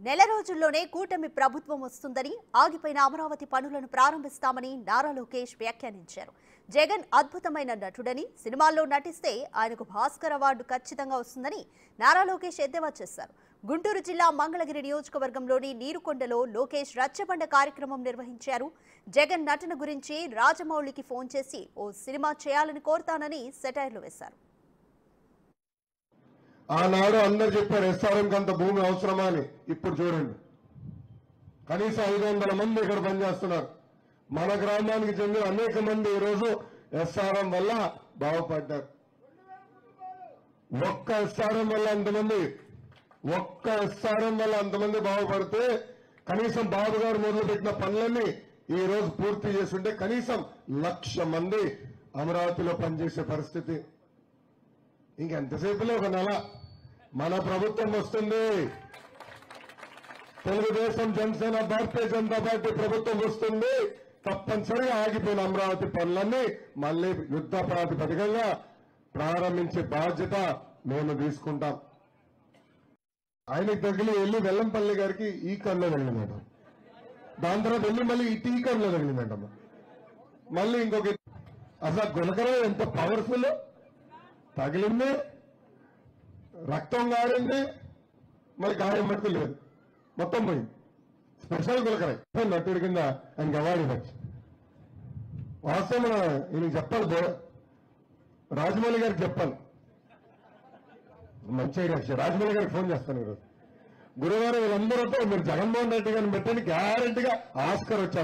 నెల రోజుల్లోనే కూటమి ప్రభుత్వం వస్తుందని ఆగిపోయిన అమరావతి పనులను ప్రారంభిస్తామని నారా లోకేష్ వ్యాఖ్యానించారు. జగన్ అద్భుతమైన నటుడని, సినిమాల్లో నటిస్తే ఆయనకు భాస్కర్ అవార్డు ఖచ్చితంగా వస్తుందని నారా లోకేష్ ఎద్దేవా చేశారు. గుంటూరు జిల్లా మంగళగిరి నియోజకవర్గంలోని నీరుకొండలో లోకేష్ రచ్చబండ కార్యక్రమం నిర్వహించారు. జగన్ నటన గురించి రాజమౌళికి ఫోన్ చేసి ఓ సినిమా చేయాలని కోరుతానని సెటైర్లు వేశారు. ఆనాడు అందరు చెప్పారు ఎస్ఆర్ఎంకి అంత భూమి అవసరమా అని. ఇప్పుడు చూడండి, కనీసం 500 మంది ఇక్కడ పనిచేస్తున్నారు. మన గ్రామానికి చెందిన అనేక మంది ఈరోజు ఎస్ఆర్ఎం వల్ల బాగుపడ్డారు. ఒక్క ఎస్ఆర్ఎం వల్ల అంతమంది బాగుపడితే కనీసం బాబు గారు మొదలుపెట్టిన పనులన్నీ ఈ రోజు పూర్తి చేస్తుంటే కనీసం 1,00,000 మంది అమరావతిలో పనిచేసే పరిస్థితి. ఇంకెంతసేపులో ఒక నెల మన ప్రభుత్వం వస్తుంది. తెలుగుదేశం, జనసేన, భారతీయ జనతా పార్టీ ప్రభుత్వం వస్తుంది. తప్పనిసరిగా ఆగిపోయిన అమరావతి పనులన్నీ మళ్లీ యుద్ధ ప్రాతిపదికగా ప్రారంభించే బాధ్యత మేము తీసుకుంటాం. ఆయనకి తగిలి వెళ్ళి వెల్లంపల్లి గారికి ఈ కన్నులో తగిలిందంట, దాని తర్వాత వెళ్ళి మళ్ళీ ఇటు ఈ కన్నులో తగిలిందంట, మళ్ళీ ఇంకొక అసలు గుణకరం ఎంత పవర్ఫుల్ తగిలింది, రక్తం గారింది, మరి గాయం మట్టి లేదు, మొత్తం పోయింది. స్పెషల్ గులకరాయి నటుడి కింద ఆయనకి అవార్డు ఇవ్వచ్చు. వాస్తవం ఈయనకి చెప్పాలి, రాజమౌళి గారికి చెప్పాలి. మంచి ఐడియా. రాజమౌళి గారికి ఫోన్ చేస్తాను ఈరోజు. గురువారం వీళ్ళందరితో మీరు జగన్మోహన్ రెడ్డి గారిని పెట్టండి, గ్యారెంటీగా ఆస్కర్ వచ్చారు.